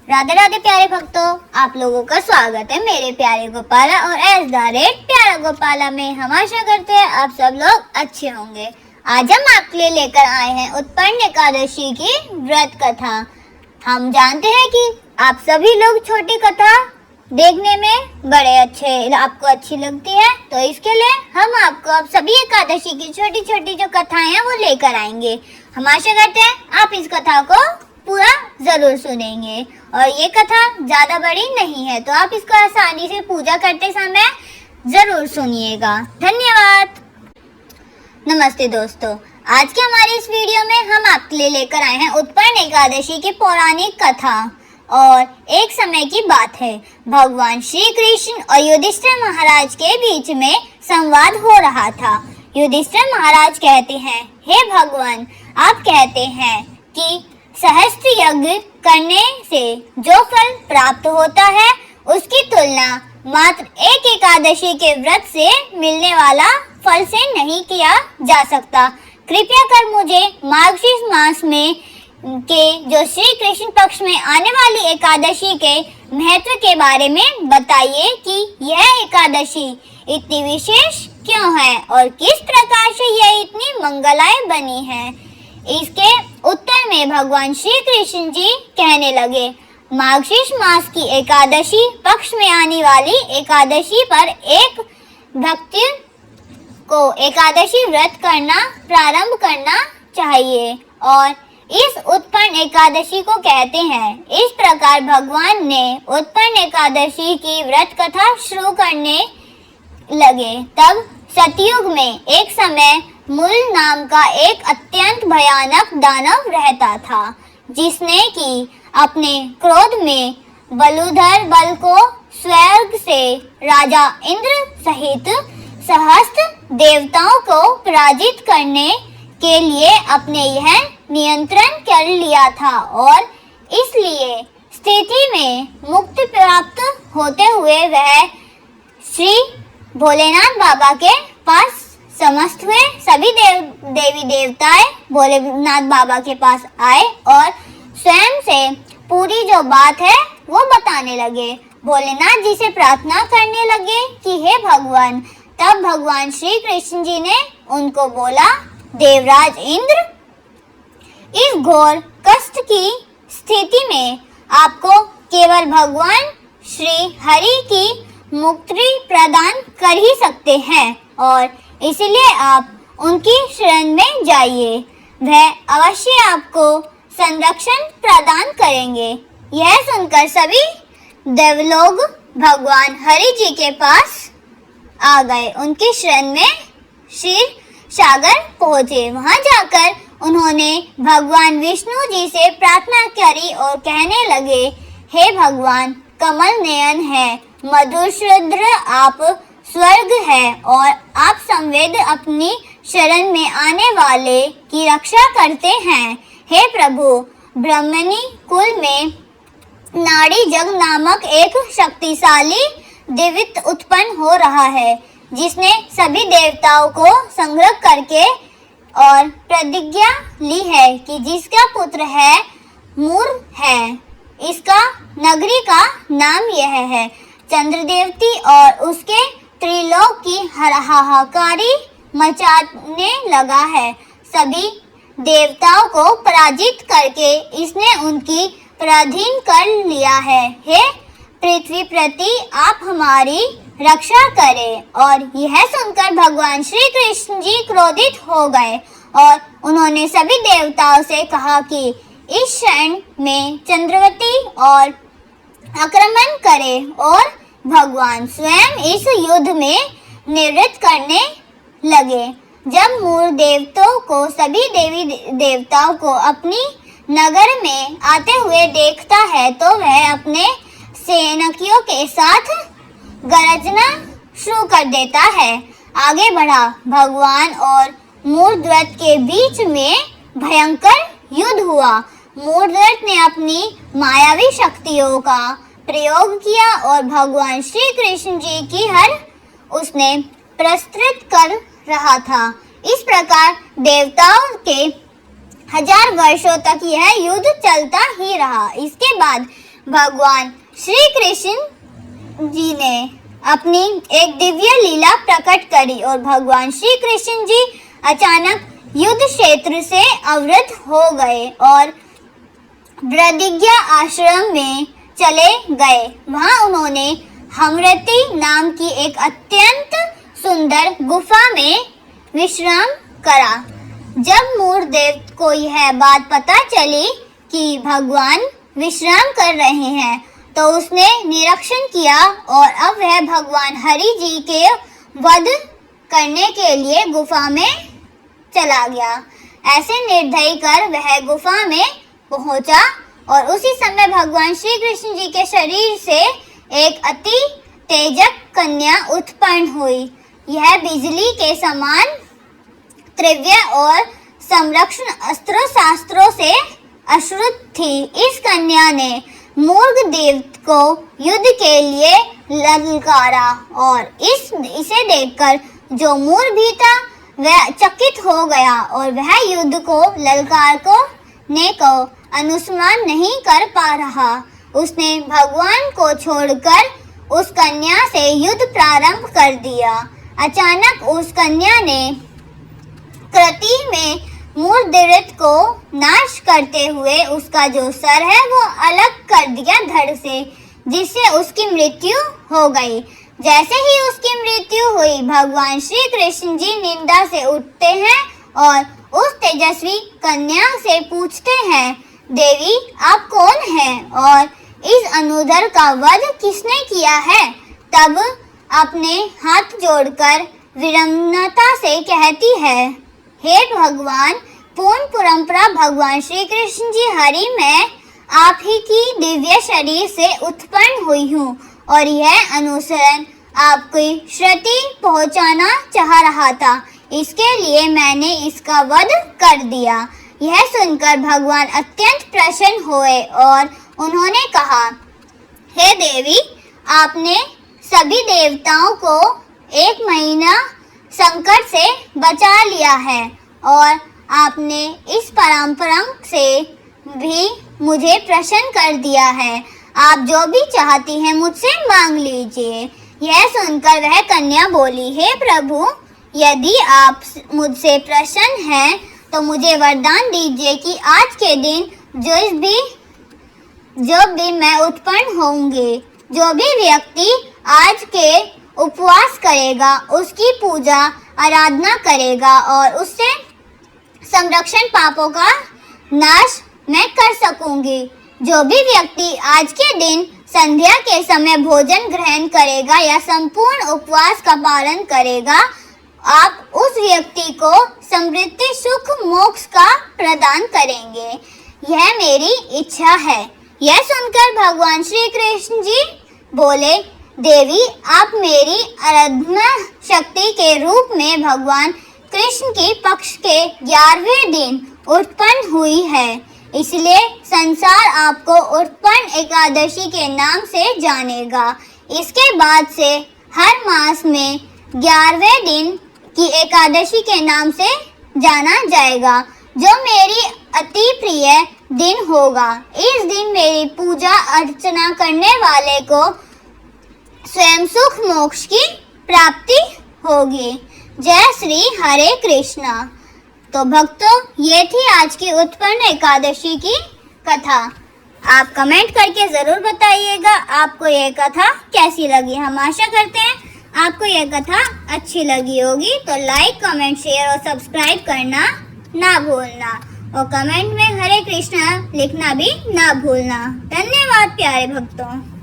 राधे राधे प्यारे भक्तों, आप लोगों का स्वागत है मेरे प्यारे गोपाला और एस द रेड प्यारा गोपाला में। हम आशा करते हैं आप सब लोग अच्छे होंगे। आज हम आपके लिए लेकर आए हैं उत्पन्न एकादशी की व्रत कथा। हम जानते हैं कि आप सभी लोग छोटी कथा देखने में बड़े आपको अच्छी लगती है, तो इसके लिए हम आपको अब सभी एकादशी की छोटी छोटी जो कथाएं हैं वो लेकर आएंगे। हम आशा करते हैं आप इस कथा को पूरा जरूर सुनेंगे और ये कथा ज्यादा बड़ी नहीं है, तो आप इसको आसानी से पूजा करते समय जरूर सुनिएगा। धन्यवाद। नमस्ते दोस्तों, आज के हमारे इस वीडियो में हम आपके लिए लेकर आए हैं उत्पन्न एकादशी की पौराणिक कथा। और एक समय की बात है, भगवान श्री कृष्ण और युधिष्ठिर महाराज के बीच में संवाद हो रहा था। युधिष्ठिर महाराज कहते हैं, हे भगवान, आप कहते हैं कि सहस्त्र यज्ञ करने से जो फल प्राप्त होता है उसकी तुलना मात्र एक एकादशी के व्रत से मिलने वाला फल से नहीं किया जा सकता। कृपया कर मुझे मार्गशीर्ष मास में के जो श्री कृष्ण पक्ष में आने वाली एकादशी के महत्व के बारे में बताइए कि यह एकादशी इतनी विशेष क्यों है और किस प्रकार से यह इतनी मंगलाय बनी है। इसके उत्तर में भगवान श्री कृष्ण जी कहने लगे, मार्गशीर्ष मास की एकादशी पक्ष में आने वाली एकादशी पर एक भक्ति को एकादशी व्रत करना प्रारंभ करना चाहिए और इस उत्पन्न एकादशी को कहते हैं। इस प्रकार भगवान ने उत्पन्न एकादशी की व्रत कथा शुरू करने लगे। तब सतयुग में एक समय मूल नाम का एक अत्यंत भयानक दानव रहता था, जिसने कि अपने क्रोध में बलुधर बल को स्वर्ग से राजा इंद्र सहित सहस्त्र देवताओं को पराजित करने के लिए अपने यह नियंत्रण कर लिया था और इसलिए स्थिति में मुक्ति प्राप्त होते हुए वह श्री भोलेनाथ बाबा के पास समस्त हुए। सभी देवी देवताएं भोलेनाथ बाबा के पास आए और स्वयं से पूरी जो बात है वो बताने लगे। भोलेनाथ जी से प्रार्थना करने लगे कि हे भगवान। तब भगवान श्री कृष्ण जी ने उनको बोला, देवराज इंद्र, इस घोर कष्ट की स्थिति में आपको केवल भगवान श्री हरि की मुक्ति प्रदान कर ही सकते हैं और इसलिए आप उनकी शरण में जाइए। वह अवश्य आपको संरक्षण प्रदान करेंगे। यह सुनकर सभी देवलोग भगवान हरि जी के पास आ गए। उनकी शरण में क्षीर सागर पहुँचे। वहां जाकर उन्होंने भगवान विष्णु जी से प्रार्थना करी और कहने लगे, हे भगवान, कमल नयन है, मधुसूदन आप स्वर्ग है और आप संवेद अपनी शरण में आने वाले की रक्षा करते हैं। हे प्रभु, ब्राह्मणी कुल में नाड़ी जग नामक एक शक्तिशाली दैत्य उत्पन्न हो रहा है, जिसने सभी देवताओं को संग्रह करके और प्रतिज्ञा ली है कि जिसका पुत्र है मूर है, इसका नगरी का नाम यह है। चंद्रदेवती और उसके त्रिलोक की हाहाकारी मचाने लगा है। सभी देवताओं को पराजित करके इसने उनकी पराधीन कर लिया है। हे पृथ्वी प्रति आप हमारी रक्षा करें। और यह सुनकर भगवान श्री कृष्ण जी क्रोधित हो गए और उन्होंने सभी देवताओं से कहा कि इस क्षण में चंद्रवती और आक्रमण करे और भगवान स्वयं इस युद्ध में निवृत्त करने लगे। जब मूर देवताओं को सभी देवी देवताओं को अपनी नगर में आते हुए देखता है तो वह अपने सैनिकों के साथ गरजना शुरू कर देता है। आगे बढ़ा। भगवान और मूर्धवत के बीच में भयंकर युद्ध हुआ। मूर्धवत ने अपनी मायावी शक्तियों का प्रयोग किया और भगवान श्री कृष्ण जी की उसने प्रस्तुत कर रहा था। इस प्रकार देवताओं के 1000 वर्षों तक यह युद्ध चलता ही रहा। इसके बाद भगवान श्री कृष्ण जी ने अपनी एक दिव्य लीला प्रकट करी और भगवान श्री कृष्ण जी अचानक युद्ध क्षेत्र से अवरुद्ध हो गए और ब्रदिज्ञा आश्रम में चले गए। वहां उन्होंने हमरती नाम की एक अत्यंत सुंदर गुफा में विश्राम करा। जब मूर्देव को यह बात पता चली कि भगवान विश्राम कर रहे हैं तो उसने निरीक्षण किया और अब वह भगवान हरि जी के वध करने के लिए गुफा में चला गया। ऐसे निर्दयी कर वह गुफा में पहुंचा और उसी समय भगवान श्री कृष्ण जी के शरीर से एक अति तेजक कन्या उत्पन्न हुई। यह बिजली के समान तीव्र और संरक्षण अस्त्रों शास्त्रों से अश्रुत थी। इस कन्या ने मूर्ख देव को युद्ध के लिए ललकारा और इसे देखकर जो मूर्ख भी था वह चकित हो गया और वह युद्ध को ललकार को अनुसरण नहीं कर पा रहा। उसने भगवान को छोड़कर उस कन्या से युद्ध प्रारंभ कर दिया। अचानक उस कन्या ने कृति में मूर्धृत को नाश करते हुए उसका जो सर है वो अलग कर दिया धड़ से, जिससे उसकी मृत्यु हो गई। जैसे ही उसकी मृत्यु हुई भगवान श्री कृष्ण जी निंदा से उठते हैं और उस तेजस्वी कन्या से पूछते हैं, देवी आप कौन हैं और इस अनुधर का वध किसने किया है? तब अपने हाथ जोड़कर विनम्रता से कहती है, हे भगवान पूर्ण परंपरा भगवान श्री कृष्ण जी हरि, मैं आप ही की दिव्य शरीर से उत्पन्न हुई हूँ और यह अनुसरण आपकी श्रुति पहुँचाना चाह रहा था, इसके लिए मैंने इसका वध कर दिया। यह सुनकर भगवान अत्यंत प्रसन्न हुए और उन्होंने कहा, हे देवी आपने सभी देवताओं को 1 महीना संकट से बचा लिया है और आपने इस परंपरा से भी मुझे प्रसन्न कर दिया है। आप जो भी चाहती हैं मुझसे मांग लीजिए। यह सुनकर वह कन्या बोली, हे प्रभु यदि आप मुझसे प्रसन्न हैं तो मुझे वरदान दीजिए कि आज के दिन जो भी मैं उत्पन्न होंगे, जो भी व्यक्ति आज के उपवास करेगा उसकी पूजा आराधना करेगा और उससे संरक्षण पापों का नाश मैं कर सकूंगी। जो भी व्यक्ति आज के दिन संध्या के समय भोजन ग्रहण करेगा या संपूर्ण उपवास का पालन करेगा, आप उस व्यक्ति को समृद्धि सुख मोक्ष का प्रदान करेंगे। यह मेरी इच्छा है। यह सुनकर भगवान श्री कृष्ण जी बोले, देवी आप मेरी आराधना शक्ति के रूप में भगवान कृष्ण के पक्ष के 11वें दिन उत्पन्न हुई है, इसलिए संसार आपको उत्पन्न एकादशी के नाम से जानेगा। इसके बाद से हर मास में 11वें दिन की एकादशी के नाम से जाना जाएगा, जो मेरी अति प्रिय दिन होगा। इस दिन मेरी पूजा अर्चना करने वाले को स्वयं सुख मोक्ष की प्राप्ति होगी। जय श्री हरे कृष्णा। तो भक्तों, ये थी आज की उत्पन्न एकादशी की कथा। आप कमेंट करके जरूर बताइएगा आपको ये कथा कैसी लगी। हम आशा करते हैं आपको यह कथा अच्छी लगी होगी। तो लाइक, कमेंट, शेयर और सब्सक्राइब करना ना भूलना और कमेंट में हरे कृष्णा लिखना भी ना भूलना। धन्यवाद प्यारे भक्तों।